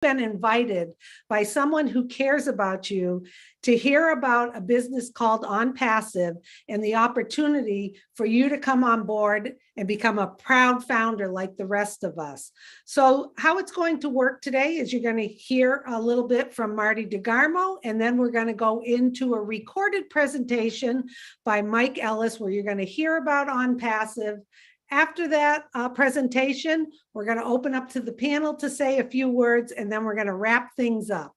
been invited by someone who cares about you to hear about a business called ONPASSIVE and the opportunity for you to come on board and become a proud founder like the rest of us. So how it's going to work today is you're going to hear a little bit from Marty DeGarmo, and then we're going to go into a recorded presentation by Mike Ellis where you're going to hear about ONPASSIVE. After that presentation, we're going to open up to the panel to say a few words, and then we're going to wrap things up.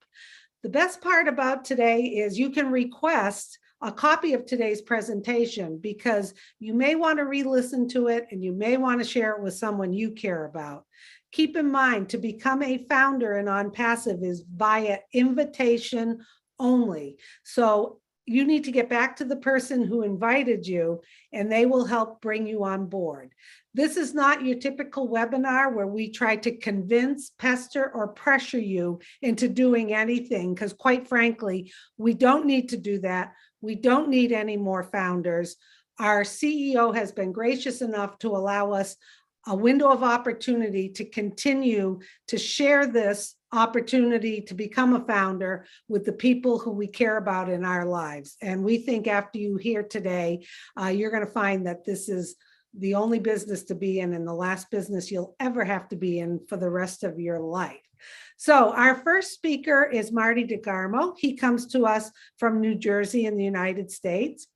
The best part about today is you can request a copy of today's presentation because you may want to re-listen to it and you may want to share it with someone you care about. Keep in mind, to become a founder in ONPASSIVE is via invitation only. So you need to get back to the person who invited you and they will help bring you on board. This is not your typical webinar where we try to convince, pester, or pressure you into doing anything, because quite frankly, we don't need to do that. We don't need any more founders. Our CEO has been gracious enough to allow us a window of opportunity to continue to share this opportunity to become a founder with the people who we care about in our lives. And we think after you hear today, you're going to find that this is the only business to be in and the last business you'll ever have to be in for the rest of your life. So our first speaker is Marty DeGarmo. He comes to us from New Jersey in the United States.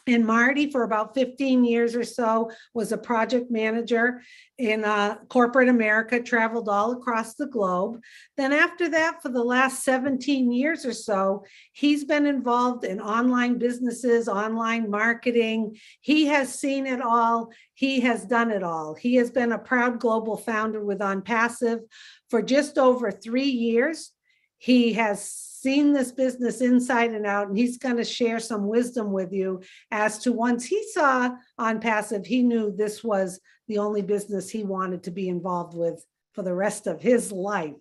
And Marty, for about 15 years or so, was a project manager in corporate America, traveled all across the globe. Then after that, for the last 17 years or so, he's been involved in online businesses, online marketing. He has seen it all. He has done it all. He has been a proud global founder with ONPASSIVE for just over 3 years. He has seen this business inside and out, and he's going to share some wisdom with you as to once he saw ONPASSIVE, he knew this was the only business he wanted to be involved with for the rest of his life.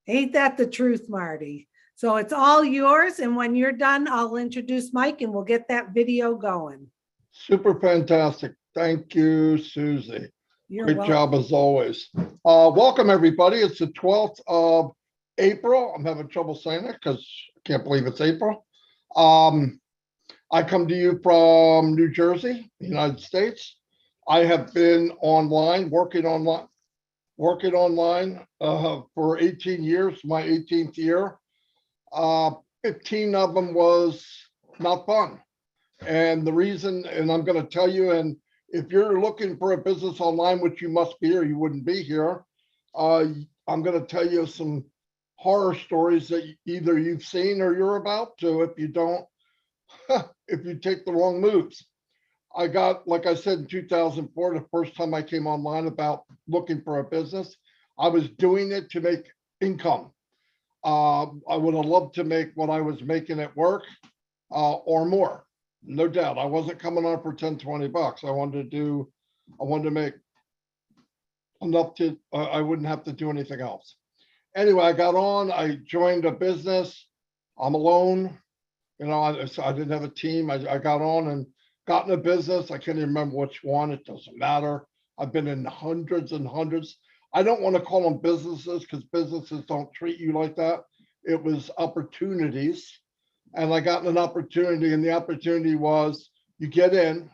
Ain't that the truth, Marty? So it's all yours, and when you're done, I'll introduce Mike and we'll get that video going. Super fantastic. Thank you, Susie. You're Great welcome. job as always. Welcome, everybody. It's the 12th of April. I'm having trouble saying it because I can't believe it's April. I come to you from New Jersey, United States. I have been working online for 18 years, my 18th year. 15 of them was not fun. And the reason, and I'm going to tell you, and if you're looking for a business online, which you must be or you wouldn't be here, I'm going to tell you some horror stories that either you've seen or you're about to, if you don't, if you take the wrong moves. I got, like I said, in 2004, the first time I came online about looking for a business, I was doing it to make income. I would have loved to make what I was making at work or more, no doubt. I wasn't coming on for 10, 20 bucks. I wanted to make enough to, I wouldn't have to do anything else. Anyway, I got on, I joined a business. I'm alone. You know, I didn't have a team. I got on and got in a business. I can't even remember which one. It doesn't matter. I've been in hundreds and hundreds. I don't want to call them businesses because businesses don't treat you like that. It was opportunities. And I got an opportunity, and the opportunity was you get in.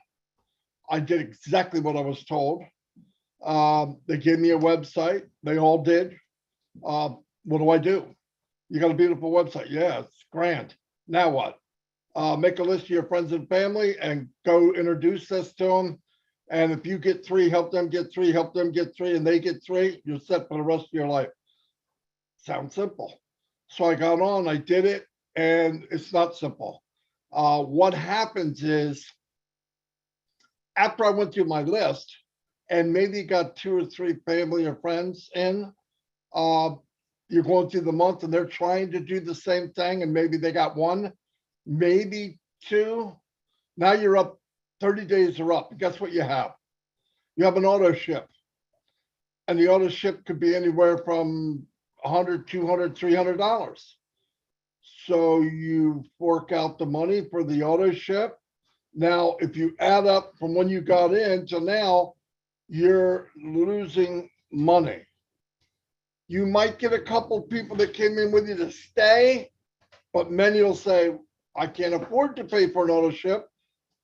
I did exactly what I was told. They gave me a website. They all did. What do? You got a beautiful website. Yeah, it's grand. Now what? Make a list of your friends and family and go introduce this to them. And if you get 3, help them get 3, help them get 3, and they get 3, you're set for the rest of your life. Sounds simple. So I got on, I did it, and it's not simple. What happens is after I went through my list and maybe got 2 or 3 family or friends in, you're going through the month and they're trying to do the same thing, and maybe they got 1, maybe 2. Now you're up, 30 days are up. Guess what you have? You have an auto ship. And the auto ship could be anywhere from $100, $200, $300. So you fork out the money for the auto ship. Now, if you add up from when you got in to now, you're losing money. You might get a couple people that came in with you to stay, but many will say, I can't afford to pay for another ship.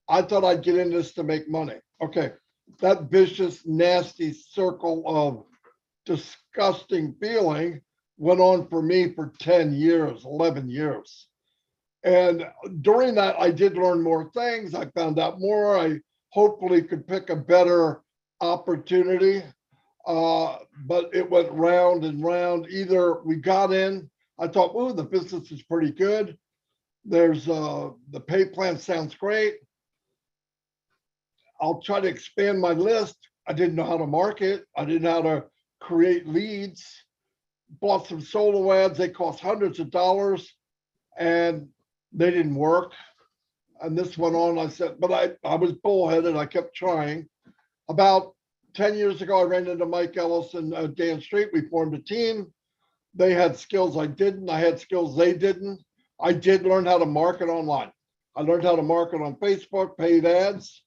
I thought I'd get in this to make money. Okay, that vicious, nasty circle of disgusting feeling went on for me for 10 years, 11 years. And during that, I did learn more things. I found out more. I hopefully could pick a better opportunity. But it went round and round. Either we got in, I thought, oh, the business is pretty good. There's the pay plan sounds great. I'll try to expand my list. I didn't know how to market. I didn't know how to create leads. Bought some solo ads. They cost hundreds of dollars and they didn't work. And this went on. I said, but I was bullheaded. I kept trying. About 10 years ago, I ran into Mike Ellis and Dan Street. We formed a team. They had skills I didn't. I had skills they didn't. I did learn how to market online. I learned how to market on Facebook, paid ads.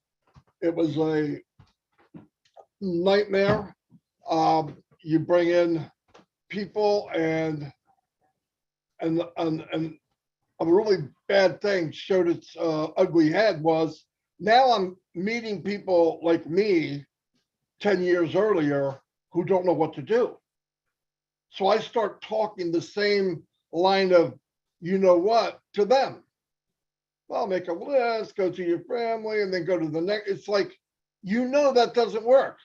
It was a nightmare. You bring in people and a really bad thing showed its ugly head was now I'm meeting people like me 10 years earlier who don't know what to do. So I start talking the same line of, you know what, to them. Well, make a list, go to your family, and then go to the next. It's like, you know, that doesn't work,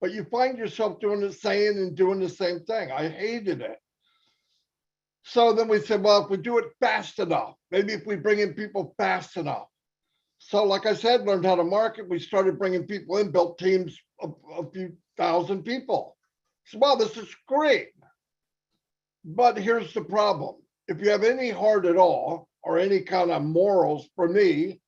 but you find yourself doing the same and doing the same thing. I hated it. So then we said, well, if we do it fast enough, maybe if we bring in people fast enough. So like I said, learned how to market. We started bringing people in, built teams of a few thousand people. So, well, this is great. But here's the problem. If you have any heart at all, or any kind of morals for me,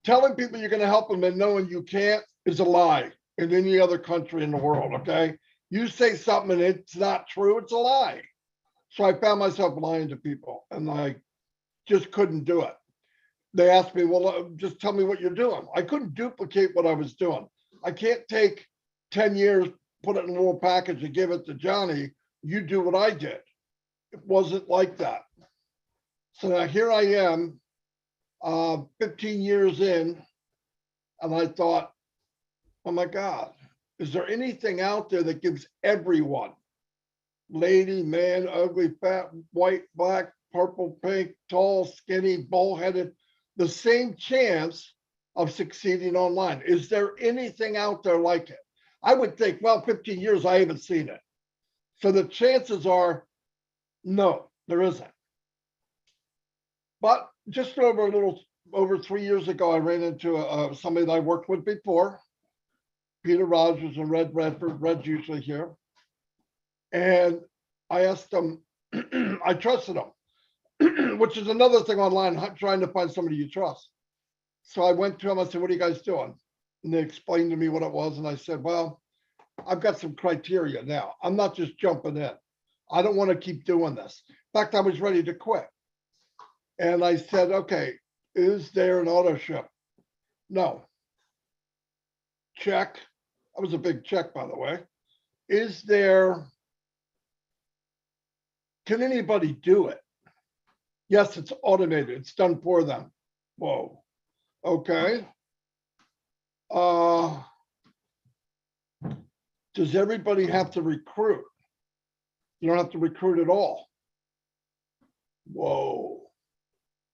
telling people you're going to help them and knowing you can't is a lie in any other country in the world, okay? You say something and it's not true, it's a lie. So I found myself lying to people and I just couldn't do it. They asked me, well, just tell me what you're doing. I couldn't duplicate what I was doing. I can't take 10 years, put it in a little package and give it to Johnny. You do what I did. It wasn't like that. So now here I am, 15 years in, and I thought, oh my God, is there anything out there that gives everyone, lady, man, ugly, fat, white, black, purple, pink, tall, skinny, bullheaded, the same chance of succeeding online? Is there anything out there like it? I would think, well, 15 years, I haven't seen it. So the chances are, no, there isn't. But just over 3 years ago, I ran into somebody that I worked with before, Peter Rogers and Red Redford. Red's usually here. And I asked him, I trusted him, which is another thing online, trying to find somebody you trust. So I went to him, I said, what are you guys doing? And they explained to me what it was. And I said, well, I've got some criteria now. I'm not just jumping in. I don't want to keep doing this. In fact, I was ready to quit. And I said, okay, is there an auto ship? No. Check. That was a big check, by the way. Is there, can anybody do it? Yes, it's automated. It's done for them. Whoa. Okay. Does everybody have to recruit? You don't have to recruit at all. Whoa.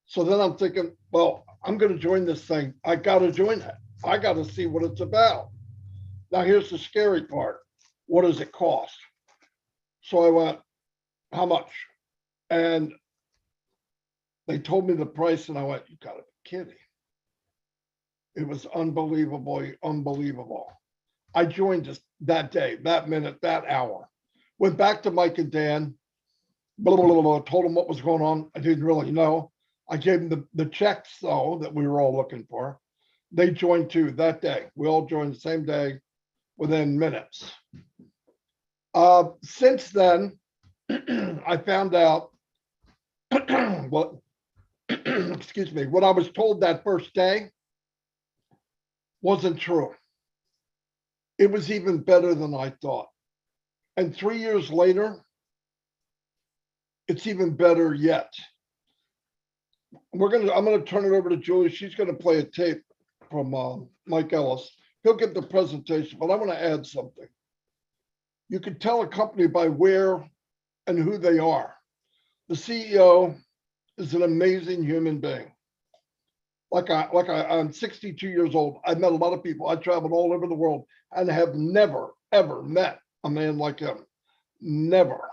So then I'm thinking, well, I'm going to join this thing. I got to join it. I got to see what it's about. Now, here's the scary part. What does it cost? So I went, how much? And they told me the price and I went, you got to be kidding. It was unbelievably unbelievable. I joined just that day, that minute, that hour. Went back to Mike and Dan, told them what was going on. I didn't really know. I gave them the checks, though, that we were all looking for. They joined too that day. We all joined the same day within minutes. Since then, I found out what, excuse me, what I was told that first day wasn't true. It was even better than I thought. And 3 years later, it's even better yet. I'm gonna turn it over to Julie. She's gonna play a tape from Mike Ellis. He'll give the presentation, but I want to add something. You can tell a company by where and who they are. The CEO is an amazing human being. I'm 62 years old. I've met a lot of people. I traveled all over the world and have never, ever met a man like him. Never.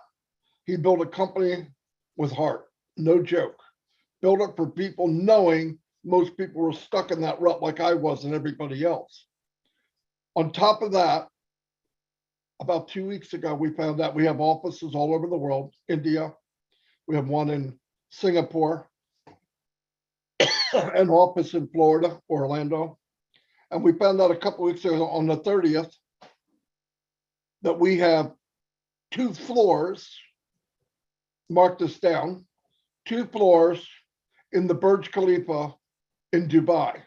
He built a company with heart. No joke. Built it for people knowing most people were stuck in that rut like I was and everybody else. On top of that, about 2 weeks ago, we found out we have offices all over the world. India, we have one in Singapore, an office in Florida, Orlando. And we found out a couple of weeks ago on the 30th that we have 2 floors, mark this down, 2 floors in the Burj Khalifa in Dubai.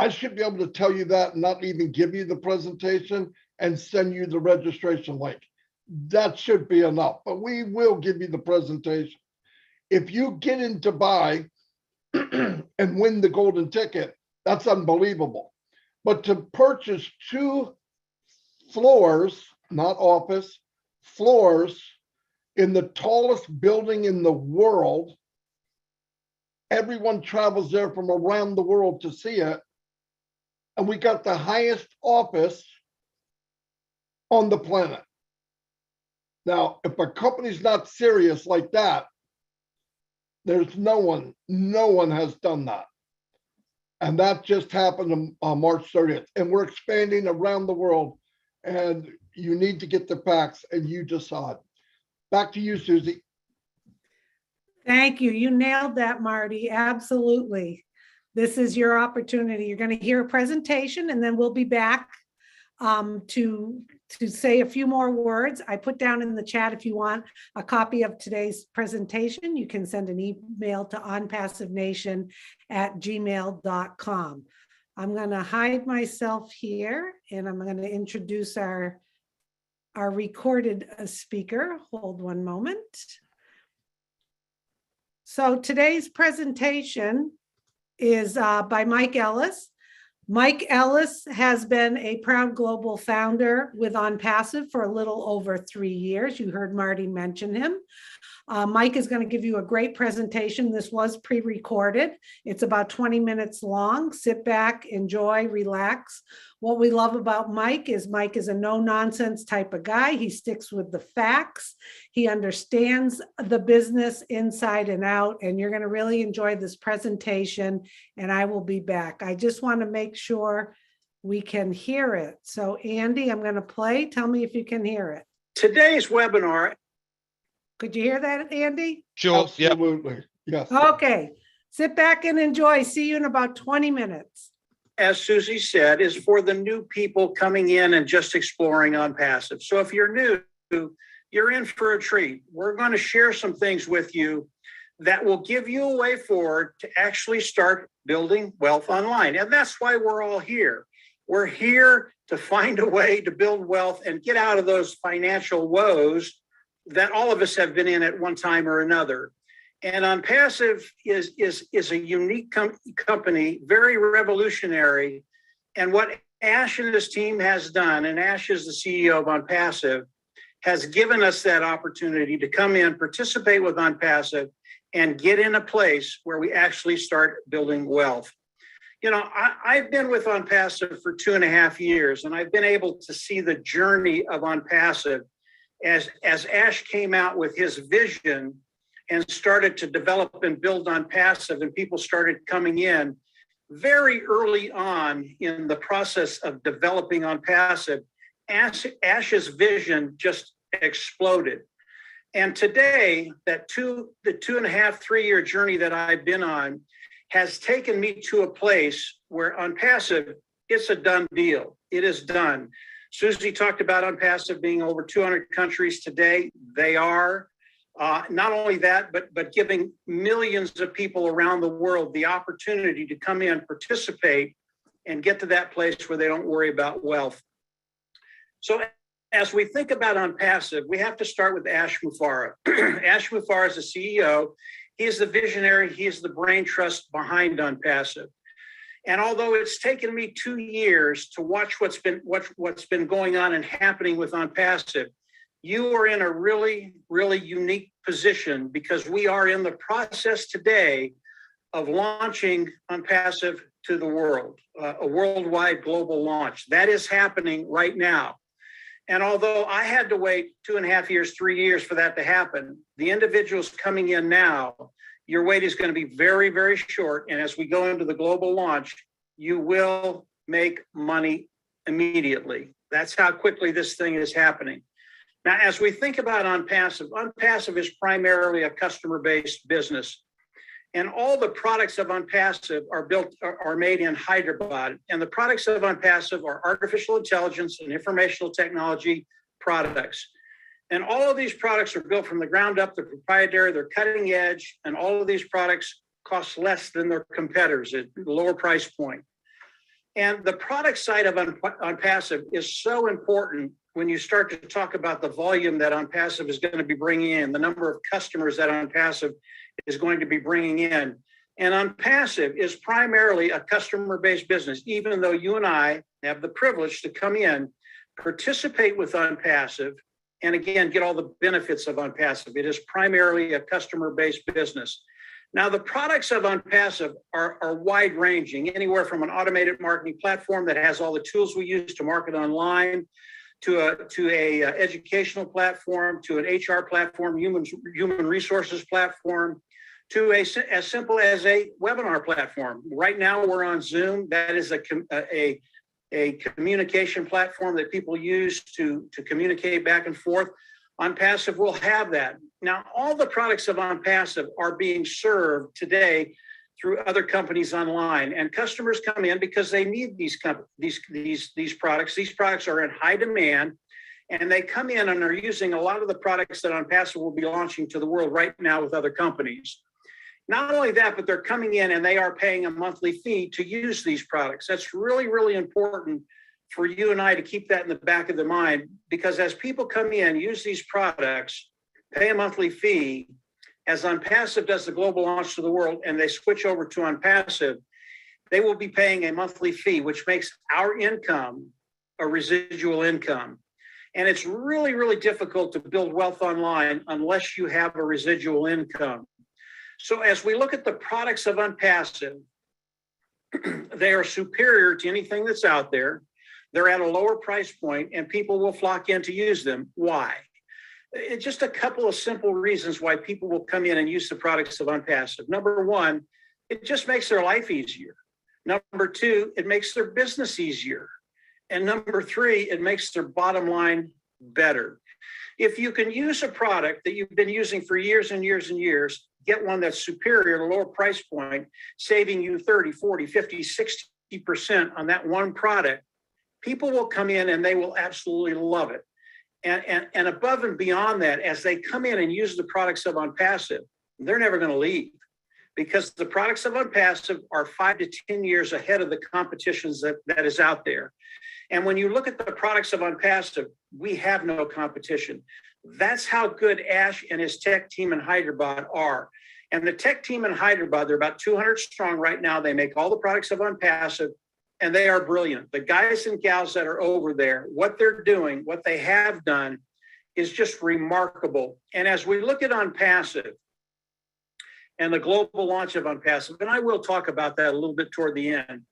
I should be able to tell you that and not even give you the presentation and send you the registration link. That should be enough, but we will give you the presentation. If you get in Dubai and win the golden ticket, that's unbelievable. But to purchase 2 floors, not office, floors in the tallest building in the world, everyone travels there from around the world to see it. And we got the highest office on the planet. Now, if a company's not serious like that, there's no one has done that. And that just happened on March 30th. And we're expanding around the world. And you need to get the facts and you decide. Back to you, Susie. Thank you. You nailed that, Marty. Absolutely. This is your opportunity. You're going to hear a presentation and then we'll be back to say a few more words. I put down in the chat, if you want a copy of today's presentation, you can send an email to onpassivenation@gmail.com. I'm going to hide myself here and I'm going to introduce our recorded speaker. Hold one moment. So today's presentation is by Mike Ellis. Mike Ellis has been a proud global founder with ONPASSIVE for a little over 3 years. You heard Marty mention him. Mike is going to give you a great presentation. This was pre-recorded. It's about 20 minutes long. Sit back, enjoy, relax. What we love about Mike is a no-nonsense type of guy. He sticks with the facts. He understands the business inside and out, and you're going to really enjoy this presentation, and I will be back. I just want to make sure we can hear it. So Andy, I'm going to play. Tell me if you can hear it. Today's webinar. Could you hear that, Andy? Sure. Absolutely. Yes. Okay. Sit back and enjoy. See you in about 20 minutes. As Susie said, is for the new people coming in and just exploring ONPASSIVE. So if you're new, you're in for a treat. We're going to share some things with you that will give you a way forward to actually start building wealth online. And that's why we're all here. We're here to find a way to build wealth and get out of those financial woes that all of us have been in at one time or another. And ONPASSIVE is a unique company, very revolutionary. And what Ash and his team has done, and Ash is the CEO of ONPASSIVE, has given us that opportunity to come in, participate with ONPASSIVE, and get in a place where we actually start building wealth. You know, I've been with ONPASSIVE for 2.5 years, and I've been able to see the journey of ONPASSIVE as Ash came out with his vision and started to develop and build ONPASSIVE, and people started coming in very early on in the process of developing ONPASSIVE. Ash's vision just exploded. And today, the 2.5, 3-year journey that I've been on has taken me to a place where ONPASSIVE, it's a done deal. It is done. Susie talked about ONPASSIVE being over 200 countries today. They are. Not only that, but giving millions of people around the world the opportunity to come in, participate, and get to that place where they don't worry about wealth. So as we think about ONPASSIVE, we have to start with Ash Mufareh. Ash Mufareh is the CEO. He is the visionary. He is the brain trust behind ONPASSIVE. And although it's taken me 2 years to watch what's been going on and happening with ONPASSIVE, you are in a really, really unique position because we are in the process today of launching ONPASSIVE to the world, a worldwide global launch. That is happening right now. And although I had to wait 2.5 years, 3 years for that to happen, the individuals coming in now, your wait is going to be very, very short. And as we go into the global launch, you will make money immediately. That's how quickly this thing is happening. Now, as we think about ONPASSIVE, ONPASSIVE is primarily a customer-based business. And all the products of ONPASSIVE are made in Hyderabad. And the products of ONPASSIVE are artificial intelligence and informational technology products. And all of these products are built from the ground up. They're proprietary, they're cutting edge, and all of these products cost less than their competitors at a lower price point. And the product side of ONPASSIVE is so important when you start to talk about the volume that ONPASSIVE is going to be bringing in, the number of customers that ONPASSIVE is going to be bringing in. And ONPASSIVE is primarily a customer-based business, even though you and I have the privilege to come in, participate with ONPASSIVE, and again, get all the benefits of ONPASSIVE. It is primarily a customer-based business. Now, the products of ONPASSIVE are wide-ranging, anywhere from an automated marketing platform that has all the tools we use to market online, to a educational platform, to an HR platform, human resources platform, to as simple as a webinar platform. Right now, we're on Zoom. That is a communication platform that people use to communicate back and forth. ONPASSIVE will have that. Now, all the products of ONPASSIVE are being served today through other companies online, and customers come in because they need these products. These products are in high demand, and they come in and are using a lot of the products that ONPASSIVE will be launching to the world right now with other companies. Not only that, but they're coming in and they are paying a monthly fee to use these products. That's really, really important for you and I to keep that in the back of the mind, because as people come in, use these products, pay a monthly fee, as ONPASSIVE does the global launch to the world and they switch over to ONPASSIVE, they will be paying a monthly fee, which makes our income a residual income. And it's really, really difficult to build wealth online unless you have a residual income. So as we look at the products of ONPASSIVE, they are superior to anything that's out there. They're at a lower price point and people will flock in to use them. Why? It's just a couple of simple reasons why people will come in and use the products of ONPASSIVE. Number one, it just makes their life easier. Number two, it makes their business easier. And number three, it makes their bottom line better. If you can use a product that you've been using for years and years and years, get one that's superior at a lower price point, saving you 30, 40, 50, 60% on that one product, people will come in and they will absolutely love it. And above and beyond that, as they come in and use the products of ONPASSIVE, they're never going to leave, because the products of ONPASSIVE are 5 to 10 years ahead of the competitions that is out there. And when you look at the products of ONPASSIVE, we have no competition. That's how good Ash and his tech team in Hyderabad are. And the tech team in Hyderabad, they're about 200 strong right now. They make all the products of ONPASSIVE, and they are brilliant. The guys and gals that are over there, what they're doing, what they have done is just remarkable. And as we look at ONPASSIVE and the global launch of ONPASSIVE, and I will talk about that a little bit toward the end,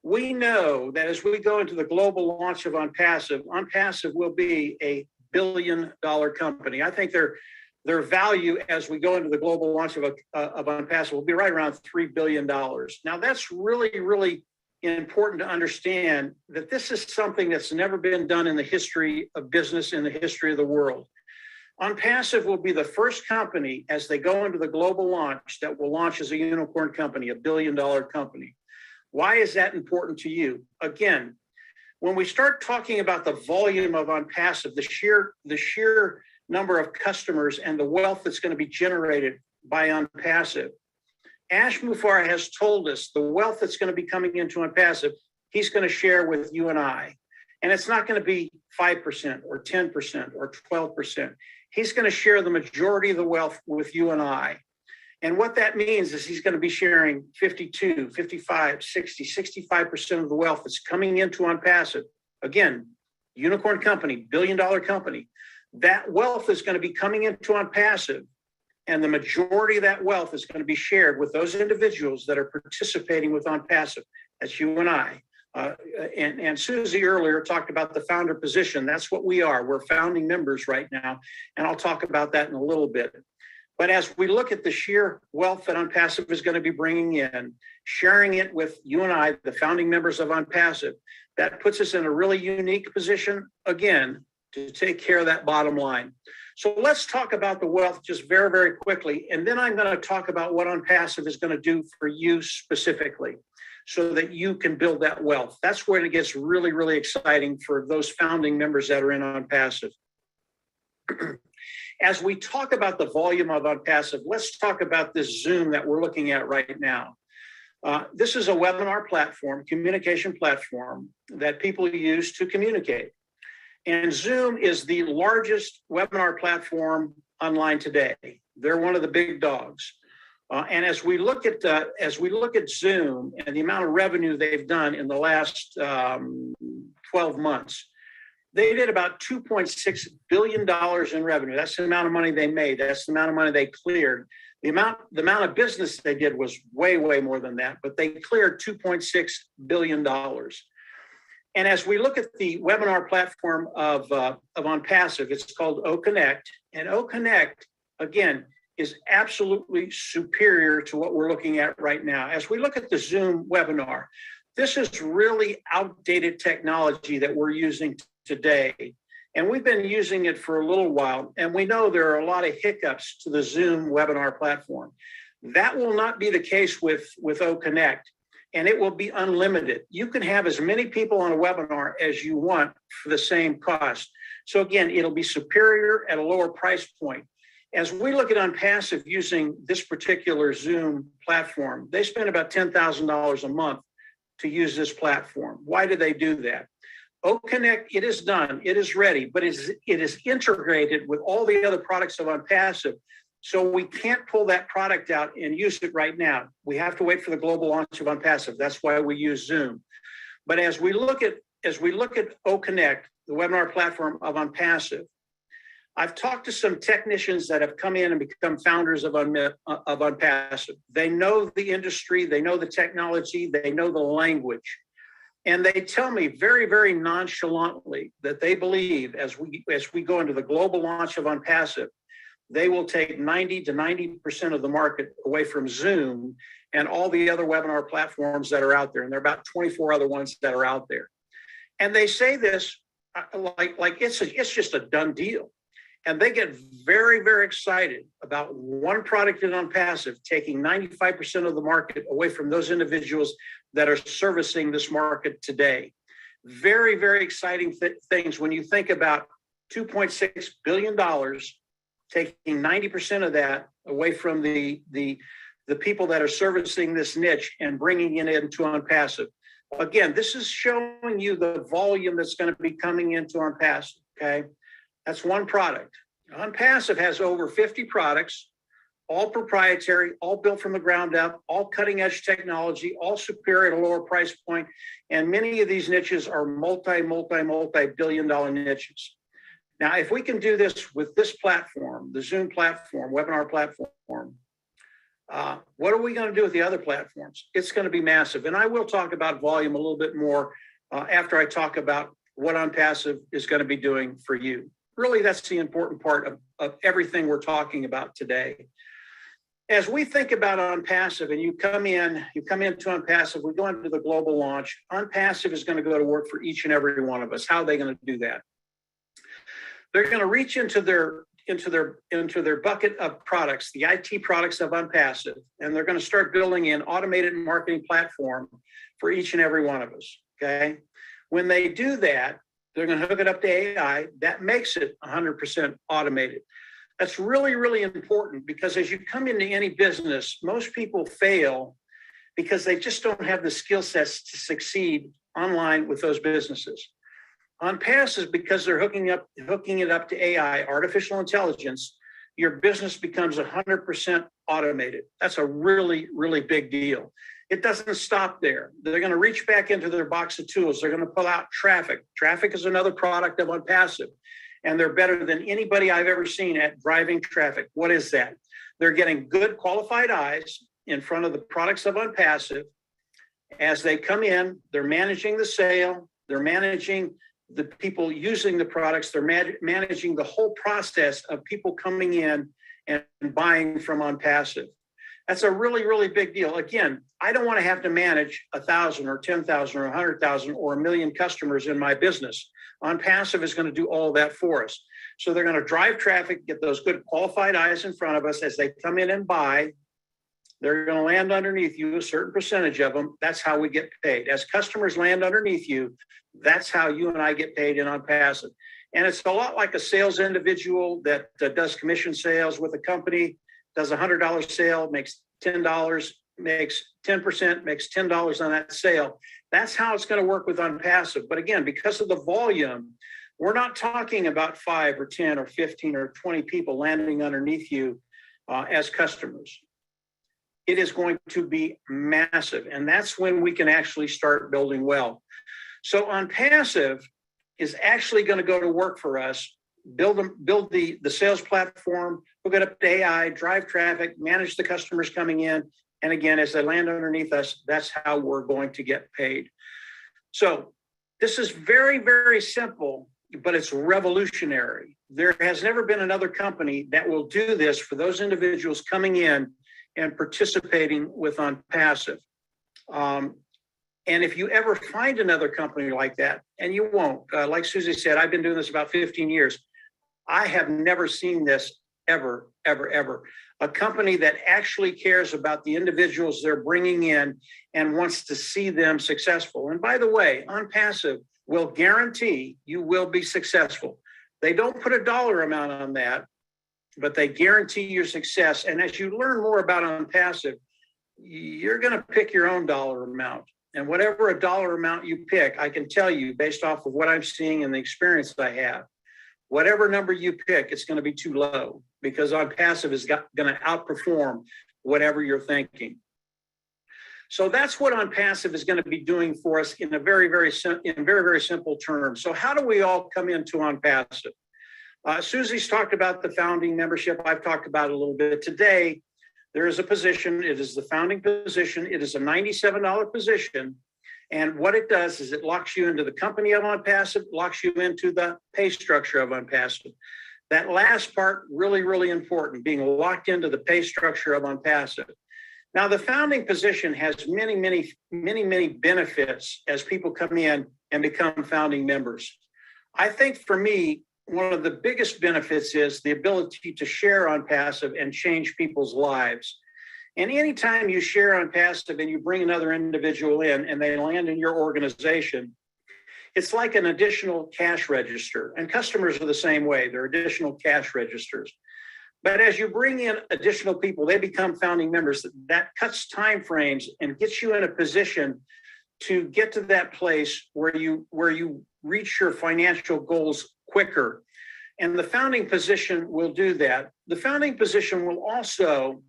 we know that as we go into the global launch of ONPASSIVE, ONPASSIVE will be a billion-dollar company. I think their value as we go into the global launch of ONPASSIVE will be right around $3 billion. Now, that's really, really important to understand that this is something that's never been done in the history of business, in the history of the world. ONPASSIVE will be the first company as they go into the global launch that will launch as a unicorn company, a billion-dollar company. Why is that important to you? Again, when we start talking about the volume of ONPASSIVE, the sheer number of customers and the wealth that's going to be generated by ONPASSIVE, Ash Mufareh has told us the wealth that's going to be coming into ONPASSIVE, he's going to share with you and I. And it's not going to be 5% or 10% or 12%. He's going to share the majority of the wealth with you and I. And what that means is he's going to be sharing 52, 55, 60, 65% of the wealth that's coming into ONPASSIVE. Again, unicorn company, billion-dollar company. That wealth is going to be coming into ONPASSIVE, and the majority of that wealth is going to be shared with those individuals that are participating with ONPASSIVE. That's you and I. And Susie earlier talked about the founder position. That's what we are. We're founding members right now, and I'll talk about that in a little bit. But as we look at the sheer wealth that ONPASSIVE is going to be bringing in, sharing it with you and I, the founding members of ONPASSIVE, that puts us in a really unique position, again, to take care of that bottom line. So let's talk about the wealth just very, very quickly. And then I'm going to talk about what ONPASSIVE is going to do for you specifically so that you can build that wealth. That's where it gets really, really exciting for those founding members that are in ONPASSIVE. As we talk about the volume of ONPASSIVE, let's talk about this Zoom that we're looking at right now. This is a webinar platform, communication platform that people use to communicate. And Zoom is the largest webinar platform online today. They're one of the big dogs. And as we look at Zoom and the amount of revenue they've done in the last 12 months, they did about $2.6 billion in revenue. That's the amount of money they made. That's the amount of money they cleared. The amount of business they did was way, way more than that, but they cleared $2.6 billion. And as we look at the webinar platform of ONPASSIVE, it's called OConnect. And OConnect, again, is absolutely superior to what we're looking at right now. As we look at the Zoom webinar, this is really outdated technology that we're using today. And we've been using it for a little while, and we know there are a lot of hiccups to the Zoom webinar platform. That will not be the case with OConnect, and it will be unlimited. You can have as many people on a webinar as you want for the same cost. So again, it'll be superior at a lower price point. As we look at ONPASSIVE using this particular Zoom platform, they spend about $10,000 a month to use this platform. Why do they do that? OConnect, it is done, it is ready, but it is integrated with all the other products of ONPASSIVE. So we can't pull that product out and use it right now. We have to wait for the global launch of ONPASSIVE. That's why we use Zoom. But as we look at OConnect, the webinar platform of ONPASSIVE, I've talked to some technicians that have come in and become founders of ONPASSIVE. They know the industry, they know the technology, they know the language. And they tell me very, very nonchalantly that they believe as we go into the global launch of ONPASSIVE, they will take 90 to 90% of the market away from Zoom and all the other webinar platforms that are out there. And there are about 24 other ones that are out there. And they say this like it's just a done deal. And they get very, very excited about one product in ONPASSIVE taking 95% of the market away from those individuals that are servicing this market today. Very, very exciting things when you think about $2.6 billion, taking 90% of that away from the people that are servicing this niche and bringing it into ONPASSIVE. Again, this is showing you the volume that's going to be coming into ONPASSIVE, okay? That's one product. ONPASSIVE has over 50 products, all proprietary, all built from the ground up, all cutting edge technology, all superior at a lower price point. And many of these niches are multi-billion dollar niches. Now, if we can do this with this platform, the Zoom platform, webinar platform, what are we going to do with the other platforms? It's going to be massive. And I will talk about volume a little bit more after I talk about what ONPASSIVE is going to be doing for you. Really, that's the important part of everything we're talking about today. As we think about ONPASSIVE and you come into ONPASSIVE, we go into the global launch. ONPASSIVE is going to go to work for each and every one of us. How are they going to do that? They're going to reach into their bucket of products, the IT products of ONPASSIVE, and they're going to start building an automated marketing platform for each and every one of us, okay? When they do that, they're going to hook it up to AI. That makes it 100% automated. That's really, really important because as you come into any business, most people fail because they just don't have the skill sets to succeed online with those businesses. OnPassive, because they're hooking it up to AI, artificial intelligence, your business becomes 100% automated. That's a really, really big deal. It doesn't stop there. They're going to reach back into their box of tools. They're going to pull out traffic. Traffic is another product of OnPassive, and they're better than anybody I've ever seen at driving traffic. What is that? They're getting good qualified eyes in front of the products of OnPassive. As they come in, they're managing the sale. They're managing the people using the products. They're managing the whole process of people coming in and buying from OnPassive. That's a really, really big deal. Again, I don't want to have to manage 1,000 or 10,000 or 100,000 or 1 million customers in my business. OnPassive is going to do all that for us. So they're going to drive traffic, get those good qualified eyes in front of us as they come in and buy. They're going to land underneath you, a certain percentage of them. That's how we get paid. As customers land underneath you, that's how you and I get paid in OnPassive. And it's a lot like a sales individual that does commission sales with a company, does a $100 sale, makes $10, makes 10%, makes $10 on that sale. That's how it's going to work with OnPassive. But again, because of the volume, we're not talking about 5 or 10 or 15 or 20 people landing underneath you as customers. It is going to be massive. And that's when we can actually start building wealth. So OnPassive is actually going to go to work for us, build the sales platform, hook it up to AI, drive traffic, manage the customers coming in. And again, as they land underneath us, that's how we're going to get paid. So this is very, very simple, but it's revolutionary. There has never been another company that will do this for those individuals coming in and participating with OnPassive. And if you ever find another company like that, and you won't, like Susie said, I've been doing this about 15 years. I have never seen this ever, ever, ever. A company that actually cares about the individuals they're bringing in and wants to see them successful. And by the way, OnPassive will guarantee you will be successful. They don't put a dollar amount on that, but they guarantee your success. And as you learn more about OnPassive, you're going to pick your own dollar amount. And whatever a dollar amount you pick, I can tell you based off of what I'm seeing and the experience I have, whatever number you pick, it's going to be too low because OnPassive is going to outperform whatever you're thinking. So that's what OnPassive is going to be doing for us in very, very simple terms. So how do we all come into OnPassive? Susie's talked about the founding membership. I've talked about it a little bit today. There is a position. It is the founding position. It is a $97 position. And what it does is it locks you into the company of OnPassive, locks you into the pay structure of OnPassive. That last part, really, really important, being locked into the pay structure of OnPassive. Now, the founding position has many, many, many, many benefits as people come in and become founding members. I think for me, one of the biggest benefits is the ability to share OnPassive and change people's lives. And anytime you share OnPassive and you bring another individual in and they land in your organization, it's like an additional cash register. And customers are the same way. They're additional cash registers. But as you bring in additional people, they become founding members. That cuts time frames and gets you in a position to get to that place where you reach your financial goals quicker. And the founding position will do that. The founding position will also,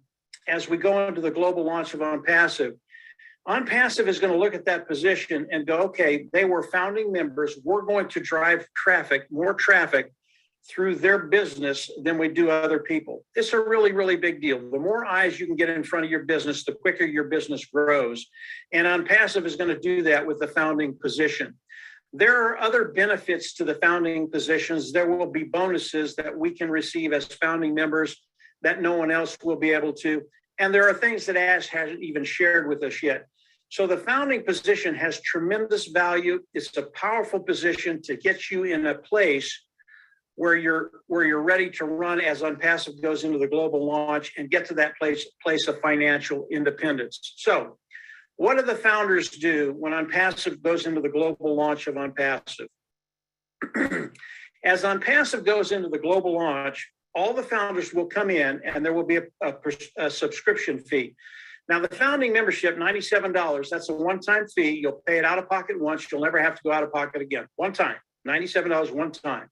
as we go into the global launch of OnPassive, OnPassive is going to look at that position and go, okay, they were founding members. We're going to drive traffic, more traffic through their business than we do other people. It's a really, really big deal. The more eyes you can get in front of your business, the quicker your business grows. And OnPassive is going to do that with the founding position. There are other benefits to the founding positions. There will be bonuses that we can receive as founding members that no one else will be able to. And there are things that Ash hasn't even shared with us yet. So the founding position has tremendous value. It's a powerful position to get you in a place where you're ready to run as OnPassive goes into the global launch and get to that place of financial independence. So what do the founders do when OnPassive goes into the global launch of OnPassive? As OnPassive goes into the global launch, all the founders will come in and there will be a subscription fee. Now, the founding membership, $97, that's a one-time fee. You'll pay it out of pocket once. You'll never have to go out of pocket again. One time. $97 one time.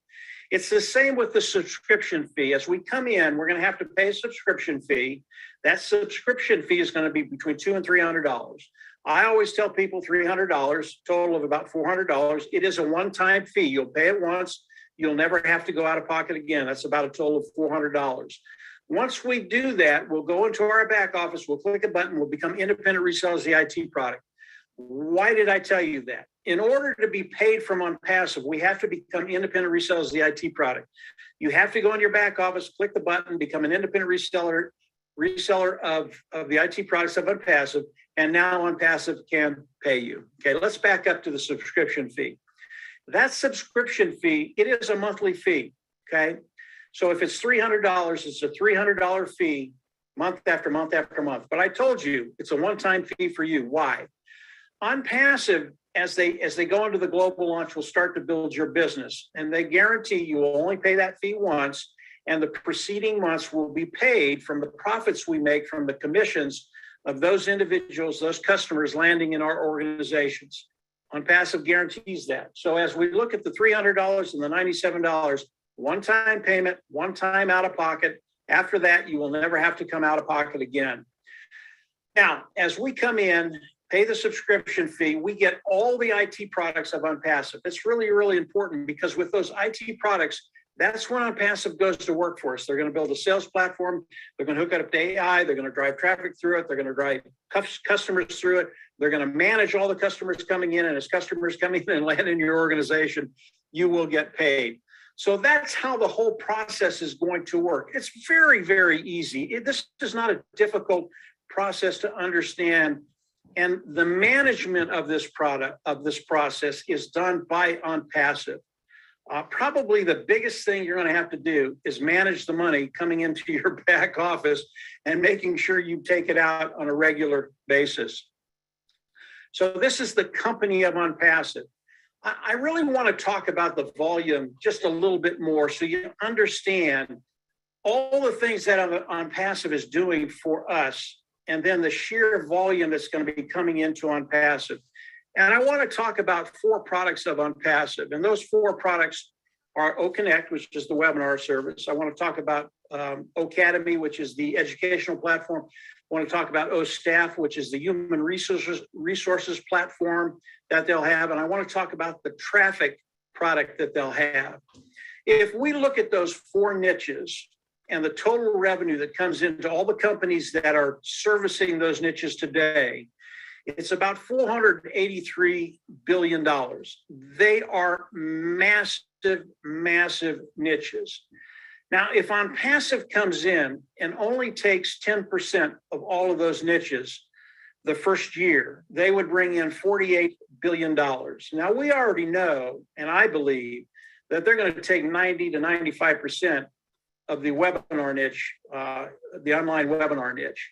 It's the same with the subscription fee. As we come in, we're going to have to pay a subscription fee. That subscription fee is going to be between $200 and $300. I always tell people $300, total of about $400. It is a one-time fee. You'll pay it once. You'll never have to go out of pocket again. That's about a total of $400. Once we do that, we'll go into our back office. We'll click a button. We'll become independent resellers of the IT product. Why did I tell you that? In order to be paid from ONPASSIVE, we have to become independent resellers of the IT product. You have to go in your back office, click the button, become an independent reseller of the IT products of ONPASSIVE, and now ONPASSIVE can pay you. Okay, let's back up to the subscription fee. That subscription fee, it is a monthly fee, okay? So if it's $300, it's a $300 fee month after month after month. But I told you, it's a one-time fee for you. Why? ONPASSIVE, as they go into the global launch, will start to build your business. And they guarantee you will only pay that fee once, and the preceding months will be paid from the profits we make from the commissions of those individuals, those customers landing in our organizations. ONPASSIVE guarantees that. So as we look at the $300 and the $97, one-time payment, one time out of pocket. After that, you will never have to come out of pocket again. Now, as we come in, pay the subscription fee, we get all the IT products of ONPASSIVE. It's really, really important because with those IT products, that's when ONPASSIVE goes to work for us. They're going to build a sales platform. They're going to hook it up to AI. They're going to drive traffic through it. They're going to drive customers through it. They're going to manage all the customers coming in. And as customers come in and land in your organization, you will get paid. So that's how the whole process is going to work. It's very, very easy. This is not a difficult process to understand. And the management of this process is done by ONPASSIVE. Probably the biggest thing you're going to have to do is manage the money coming into your back office and making sure you take it out on a regular basis. So this is the company of ONPASSIVE. I really want to talk about the volume just a little bit more so you understand all the things that ONPASSIVE is doing for us, and then the sheer volume that's going to be coming into ONPASSIVE. And I want to talk about 4 products of ONPASSIVE, and those 4 products are OConnect, which is the webinar service. I want to talk about Academy, which is the educational platform. I want to talk about OStaff, which is the human resources platform that they'll have. And I want to talk about the traffic product that they'll have. If we look at those 4 niches and the total revenue that comes into all the companies that are servicing those niches today, it's about $483 billion. They are massive, massive niches. Now, if ONPASSIVE comes in and only takes 10% of all of those niches the first year, they would bring in $48 billion. Now, we already know, and I believe, that they're going to take 90 to 95% of the webinar niche, the online webinar niche.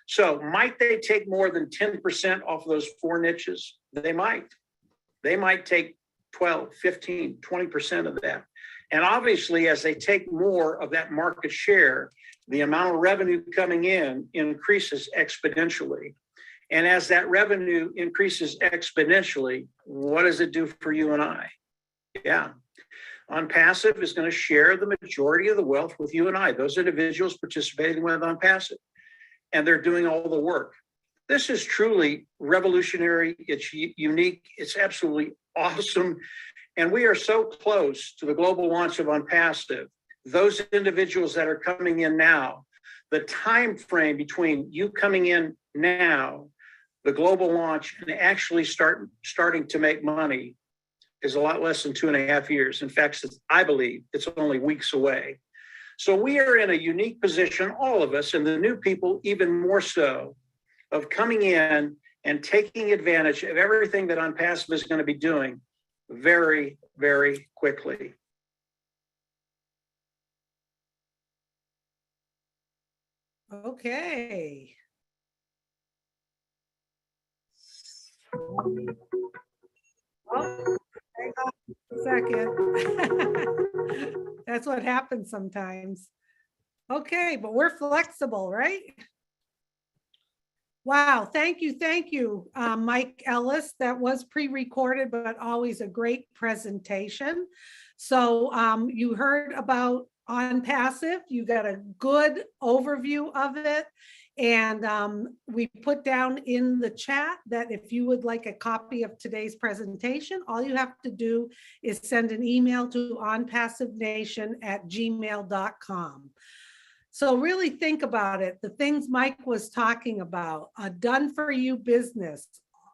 So might they take more than 10% off those 4 niches? They might. They might take 12, 15, 20% of that. And obviously, as they take more of that market share, the amount of revenue coming in increases exponentially. And as that revenue increases exponentially, what does it do for you and I? Yeah. ONPASSIVE is going to share the majority of the wealth with you and I, those individuals participating with ONPASSIVE. And they're doing all the work. This is truly revolutionary. It's unique. It's absolutely awesome. And we are so close to the global launch of ONPASSIVE. Those individuals that are coming in now, the time frame between you coming in now, the global launch, and actually starting to make money is a lot less than 2.5 years. In fact, I believe it's only weeks away. So we are in a unique position, all of us, and the new people even more so, of coming in and taking advantage of everything that ONPASSIVE is going to be doing very, very quickly. Okay. Oh, hang on a second. That's what happens sometimes. Okay, but we're flexible, right? Wow, thank you, Mike Ellis. That was pre-recorded, but always a great presentation. So you heard about OnPassive. You got a good overview of it. And we put down in the chat that if you would like a copy of today's presentation, all you have to do is send an email to onpassivenation@gmail.com. So really think about it. The things Mike was talking about, a done for you business,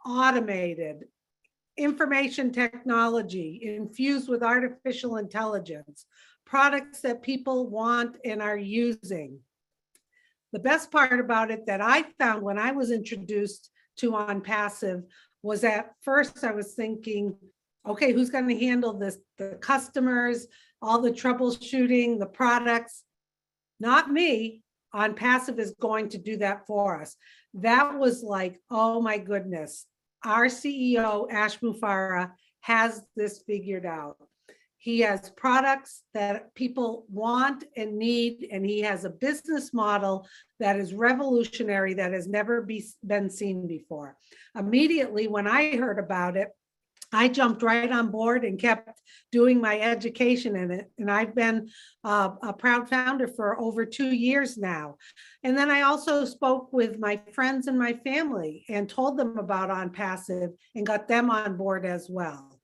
automated, information technology infused with artificial intelligence, products that people want and are using. The best part about it that I found when I was introduced to OnPassive was at first I was thinking, okay, who's going to handle this? The customers, all the troubleshooting, the products. Not me. OnPassive is going to do that for us. That was like, oh my goodness. Our CEO, Ash Mufarah, has this figured out. He has products that people want and need, and he has a business model that is revolutionary, that has never been seen before. Immediately, when I heard about it, I jumped right on board and kept doing my education in it. And I've been a proud founder for over 2 years now. And then I also spoke with my friends and my family and told them about OnPassive and got them on board as well.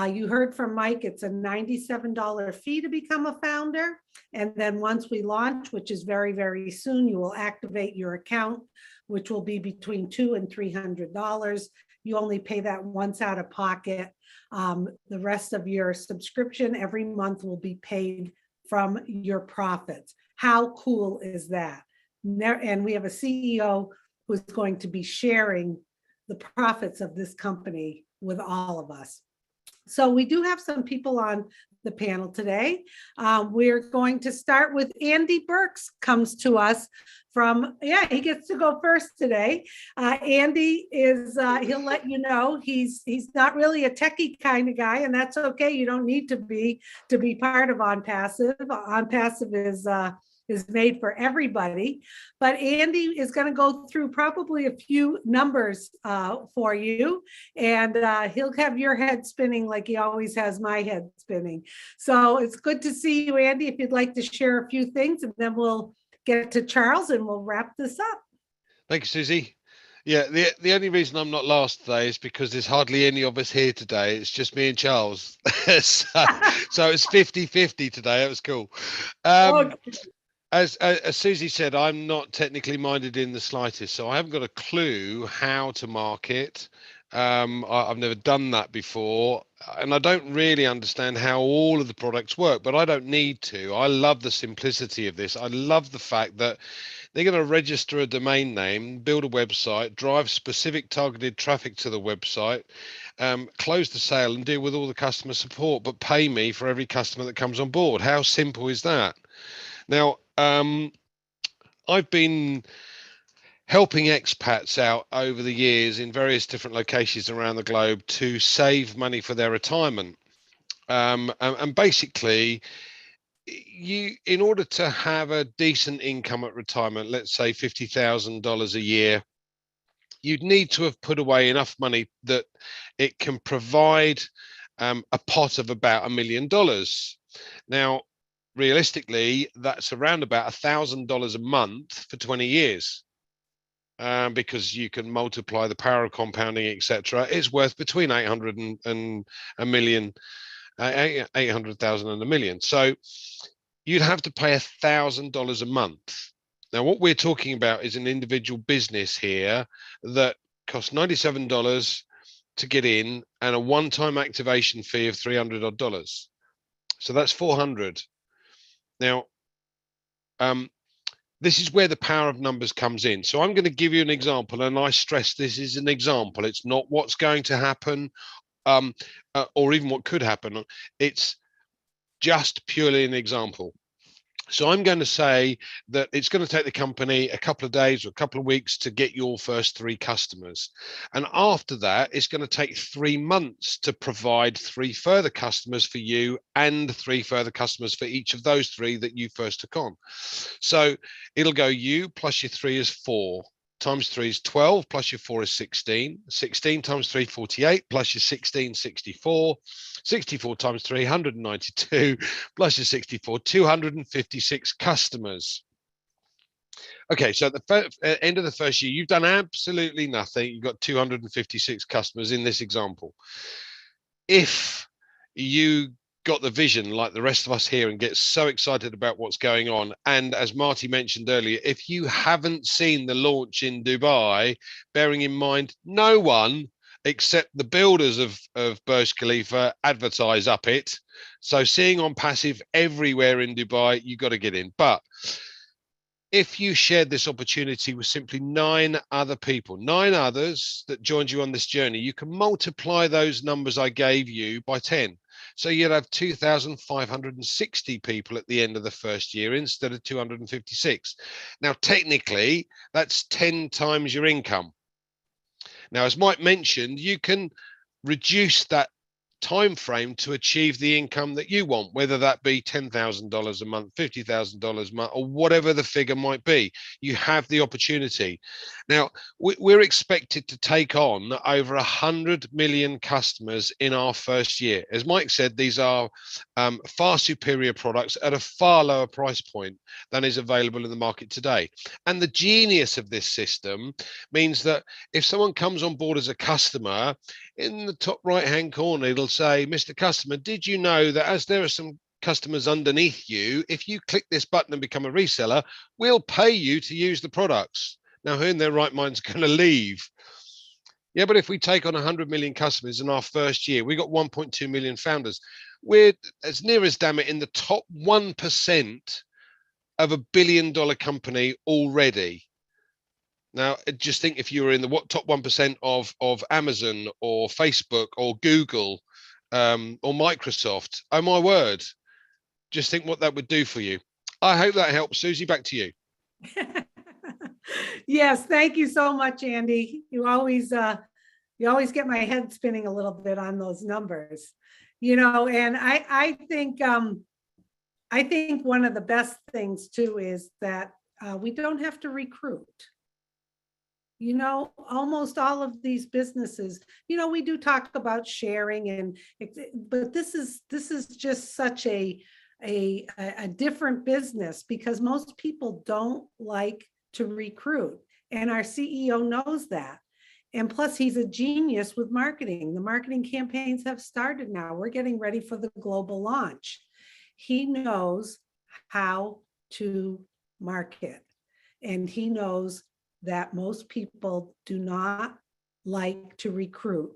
You heard from Mike, it's a $97 fee to become a founder. And then once we launch, which is very, very soon, you will activate your account, which will be between $200 and $300. You only pay that once out of pocket. The rest of your subscription every month will be paid from your profits. How cool is that? And we have a CEO who's going to be sharing the profits of this company with all of us. So we do have some people on the panel today. We're going to start with Andy Burks, comes to us from, he gets to go first today. Andy is, he'll let you know, he's not really a techie kind of guy, and that's okay. You don't need to be part of OnPassive. OnPassive is made for everybody. But Andy is going to go through probably a few numbers for you, and he'll have your head spinning like he always has my head spinning. So it's good to see you, Andy. If you'd like to share a few things, and then we'll get to Charles and we'll wrap this up. Thank you, Susie. Yeah, the only reason I'm not last today is because there's hardly any of us here today. It's just me and Charles. so it's 50-50 today. It was cool. Okay. As Susie said, I'm not technically minded in the slightest, so I haven't got a clue how to market. I've never done that before, and I don't really understand how all of the products work, but I don't need to. I love the simplicity of this. I love the fact that they're going to register a domain name, build a website, drive specific targeted traffic to the website, close the sale and deal with all the customer support, but pay me for every customer that comes on board. How simple is that? Now, I've been helping expats out over the years in various different locations around the globe to save money for their retirement. And basically, in order to have a decent income at retirement, let's say $50,000 a year, you'd need to have put away enough money that it can provide a pot of about $1 million. Now, realistically, that's around about $1,000 a month for 20 years. Because you can multiply the power of compounding, etc. It's worth between 800 and a million, 800,000 and $1 million. So you'd have to pay $1,000 a month. Now, what we're talking about is an individual business here that costs $97 to get in and a one-time activation fee of $300 odd. So that's 400. Now, this is where the power of numbers comes in. So I'm going to give you an example, and I stress this is an example. It's not what's going to happen, or even what could happen. It's just purely an example. So I'm going to say that it's going to take the company a couple of days or a couple of weeks to get your first 3 customers. And after that, it's going to take 3 months to provide 3 further customers for you and 3 further customers for each of those 3 that you first took on. So it'll go you plus your 3 is 4. times 3 is 12, plus your 4 is 16. 16 times 3, 48, plus your 16, 64. 64 times 3, 192, plus your 64, 256 customers. Okay, so at the end of the first year, you've done absolutely nothing. You've got 256 customers in this example. If you got the vision like the rest of us here and get so excited about what's going on, and as Marty mentioned earlier, if you haven't seen the launch in Dubai, bearing in mind no one except the builders of Burj Khalifa advertise up it, so seeing ONPASSIVE everywhere in Dubai, you got to get in. But if you shared this opportunity with simply 9 other people, 9 others that joined you on this journey, you can multiply those numbers I gave you by 10. So you'd have 2,560 people at the end of the first year instead of 256. Now, technically, that's 10 times your income. Now, as Mike mentioned, you can reduce that time frame to achieve the income that you want, whether that be $10,000 a month, $50,000 a month, or whatever the figure might be. You have the opportunity. Now, we're expected to take on over 100 million customers in our first year. As Mike said, these are far superior products at a far lower price point than is available in the market today. And the genius of this system means that if someone comes on board as a customer, in the top right-hand corner, it'll say, Mr. Customer, did you know that as there are some customers underneath you, if you click this button and become a reseller, we'll pay you to use the products. Now, who in their right mind is going to leave? Yeah, but if we take on 100 million customers in our first year, we got 1.2 million founders. We're, as near as damn it, in the top 1% of $1 billion company already. Now, just think if you were in the top 1% of Amazon or Facebook or Google or Microsoft, oh my word, just think what that would do for you. I hope that helps. Susie, back to you. Yes, thank you so much, Andy. You always get my head spinning a little bit on those numbers, and I think one of the best things too is that we don't have to recruit. Almost all of these businesses, we do talk about sharing, but this is just such a different business because most people don't like to recruit, and our CEO knows that. And plus, he's a genius with marketing. The marketing campaigns have started now. We're getting ready for the global launch. He knows how to market, and he knows that most people do not like to recruit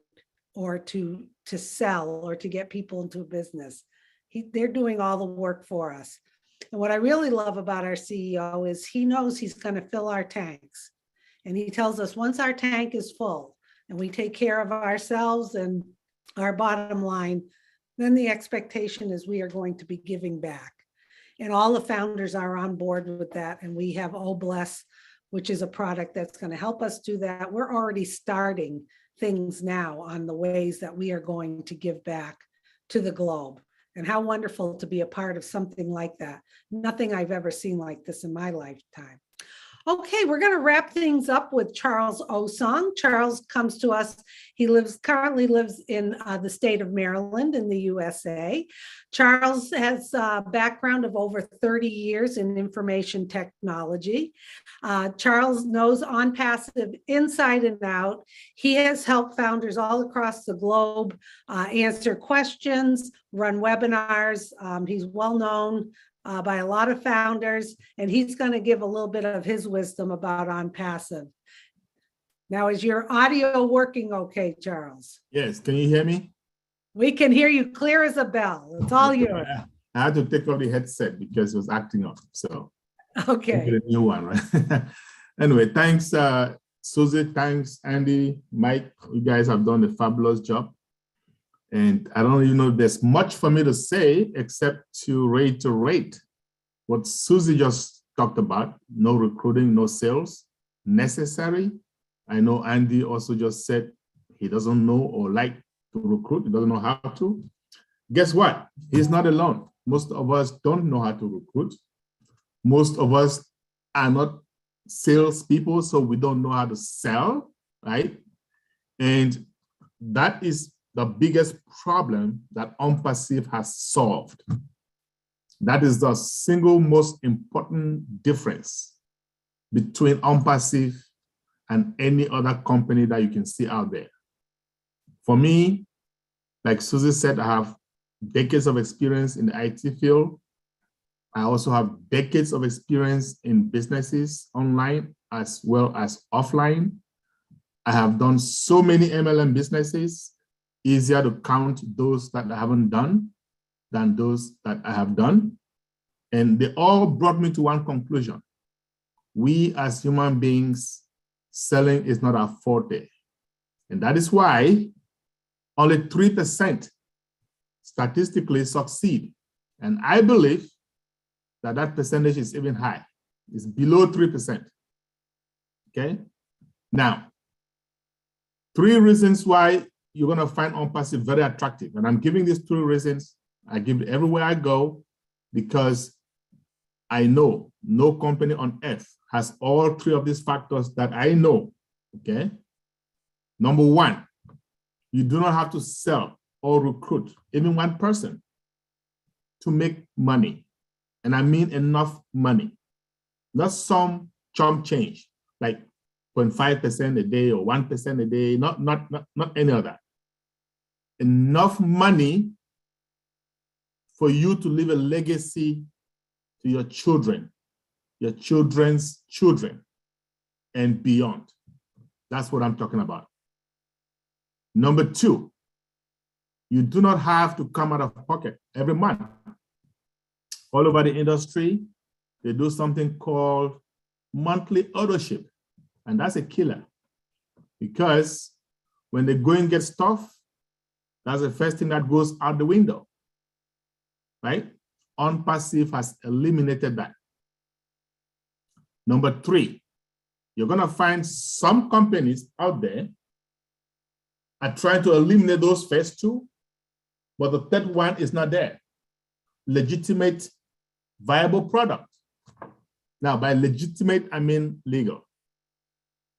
or to sell or to get people into a business. They're doing all the work for us. And what I really love about our CEO is he knows he's going to fill our tanks. And he tells us once our tank is full and we take care of ourselves and our bottom line, then the expectation is we are going to be giving back. And all the founders are on board with that. And we have Bless, which is a product that's going to help us do that. We're already starting things now on the ways that we are going to give back to the globe. And how wonderful to be a part of something like that. Nothing I've ever seen like this in my lifetime. Okay, we're going to wrap things up with Charles Osong. Charles comes to us. He currently lives in the state of Maryland in the USA. Charles has a background of over 30 years in information technology. Charles knows ONPASSIVE inside and out. He has helped founders all across the globe answer questions, run webinars. He's well known by a lot of founders, and he's going to give a little bit of his wisdom about ONPASSIVE. Now, is your audio working okay, Charles? Yes, can you hear me? We can hear you clear as a bell. It's all yours. I had to take off the headset because it was acting up, so okay. get a new one, right? Anyway, thanks, Susie. Thanks, Andy, Mike. You guys have done a fabulous job. And I don't even know if there's much for me to say except to reiterate what Susie just talked about. No recruiting, no sales necessary. I know Andy also just said he doesn't know or like to recruit. He doesn't know how to. Guess what? He's not alone. Most of us don't know how to recruit. Most of us are not salespeople, so we don't know how to sell, right? And that is the biggest problem that ONPASSIVE has solved. That is the single most important difference between ONPASSIVE and any other company that you can see out there. For me, like Susie said, I have decades of experience in the IT field. I also have decades of experience in businesses online as well as offline. I have done so many MLM businesses, easier to count those that I haven't done than those that I have done. And they all brought me to one conclusion. We as human beings, selling is not our forte. And that is why only 3% statistically succeed. And I believe that that percentage is even high. It's below 3%. Okay? Now, 3 reasons why you're going to find ONPASSIVE very attractive. And I'm giving these 3 reasons. I give it everywhere I go because I know no company on earth has all 3 of these factors that I know. Okay? Number 1, you do not have to sell or recruit even one person to make money. And I mean enough money, not some chump change, like 0.5% a day or 1% a day, not any of that. Enough money for you to leave a legacy to your children, your children's children, and beyond. That's what I'm talking about. Number 2, you do not have to come out of pocket every month. All over the industry, they do something called monthly auto-ship, and that's a killer because when they go and get stuff, that's the first thing that goes out the window, right? ONPASSIVE has eliminated that. Number 3, you're gonna find some companies out there are trying to eliminate those first 2, but the third one is not there. Legitimate, viable product. Now, by legitimate, I mean legal.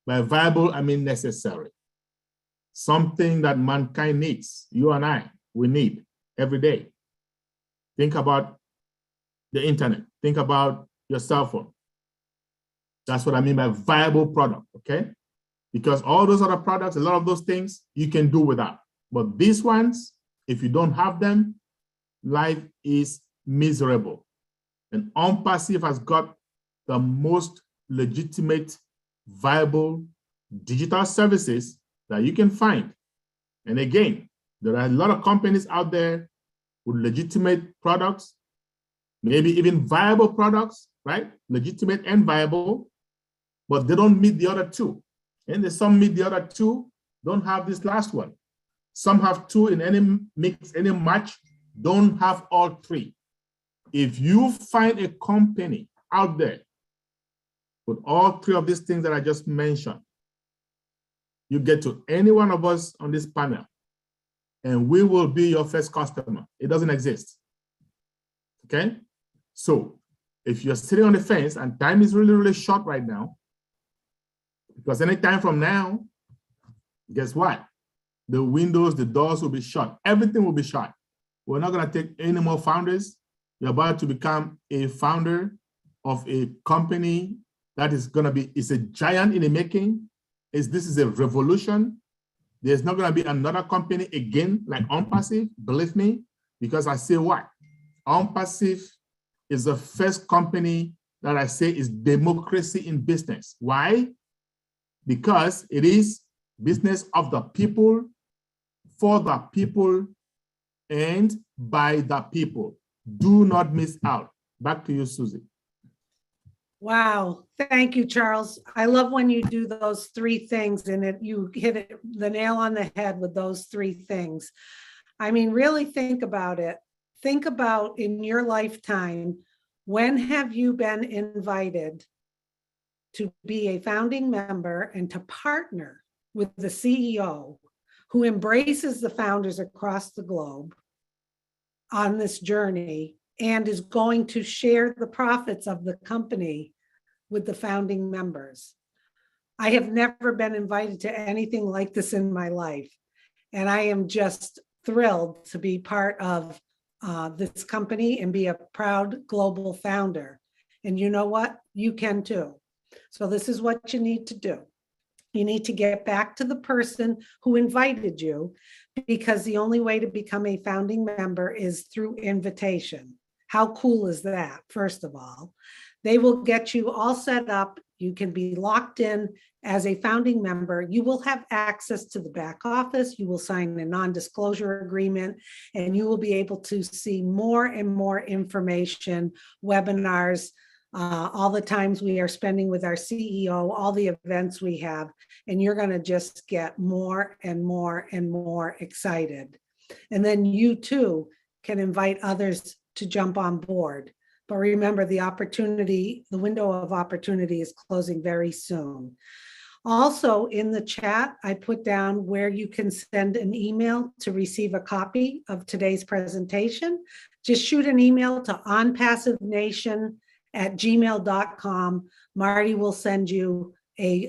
By viable, I mean necessary. Something that mankind needs, you and I, we need every day. Think about the internet. Think about your cell phone. That's what I mean by viable product, okay? Because all those other products, a lot of those things you can do without. But these ones, if you don't have them, life is miserable. And ONPASSIVE has got the most legitimate, viable digital services that you can find. And again, there are a lot of companies out there with legitimate products, maybe even viable products, right? Legitimate and viable, but they don't meet the other 2. And some meet the other 2, don't have this last one. Some have 2 in any mix, any match, don't have all 3. If you find a company out there with all 3 of these things that I just mentioned, you get to any one of us on this panel, and we will be your first customer. It doesn't exist. Okay? So if you're sitting on the fence and time is really, really short right now, because any time from now, guess what? The windows, the doors will be shut. Everything will be shut. We're not going to take any more founders. You're about to become a founder of a company that is going to be, it's a giant in the making. This is a revolution. There's not going to be another company again like ONPASSIVE, believe me, because I say what? ONPASSIVE is the first company that I say is democracy in business. Why? Because it is business of the people, for the people, and by the people. Do not miss out. Back to you, Susie. Wow. Thank you, Charles. I love when you do those 3 things and you hit the nail on the head with those 3 things. I mean, really think about it. Think about in your lifetime, when have you been invited to be a founding member and to partner with the CEO who embraces the founders across the globe on this journey and is going to share the profits of the company with the founding members. I have never been invited to anything like this in my life. And I am just thrilled to be part of this company and be a proud global founder. And you know what? You can too. So this is what you need to do. You need to get back to the person who invited you, because the only way to become a founding member is through invitation. How cool is that? First of all, they will get you all set up. You can be locked in as a founding member. You will have access to the back office. You will sign a non-disclosure agreement, and you will be able to see more and more information, webinars, all the times we are spending with our CEO, all the events we have, and you're going to just get more and more and more excited. And then you too can invite others to jump on board. But remember, the window of opportunity is closing very soon. Also in the chat, I put down where you can send an email to receive a copy of today's presentation. Just shoot an email to onpassivenation@gmail.com. Marty will send you a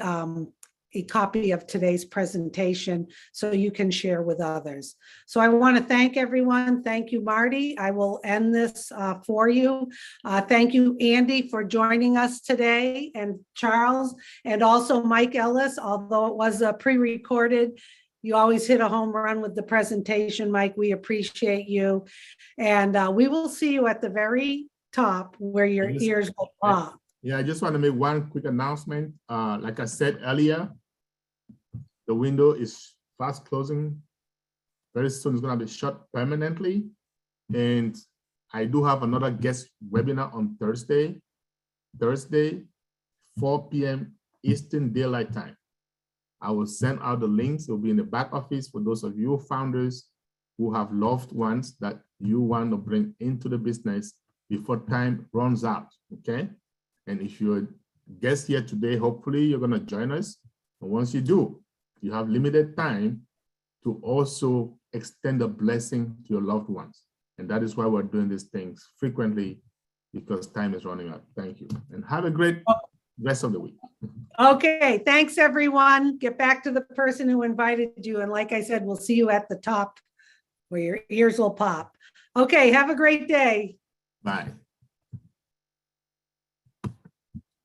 copy of today's presentation so you can share with others. So I want to thank everyone. Thank you, Marty. I will end this for you. Thank you, Andy, for joining us today, and Charles, and also Mike Ellis, although it was pre-recorded. You always hit a home run with the presentation, Mike. We appreciate you. And we will see you at the very top where your ears will pop. Yeah, I just want to make one quick announcement. Like I said earlier, the window is fast closing. Very soon it's going to be shut permanently. And I do have another guest webinar on Thursday, 4 p.m. Eastern Daylight Time. I will send out the links. It will be in the back office for those of you founders who have loved ones that you want to bring into the business before time runs out, okay? And if you're a guest here today, hopefully you're going to join us. And once you do, you have limited time to also extend a blessing to your loved ones. And that is why we're doing these things frequently, because time is running out. Thank you. And have a great rest of the week. Okay, thanks everyone. Get back to the person who invited you. And like I said, we'll see you at the top where your ears will pop. Okay, have a great day. Bye.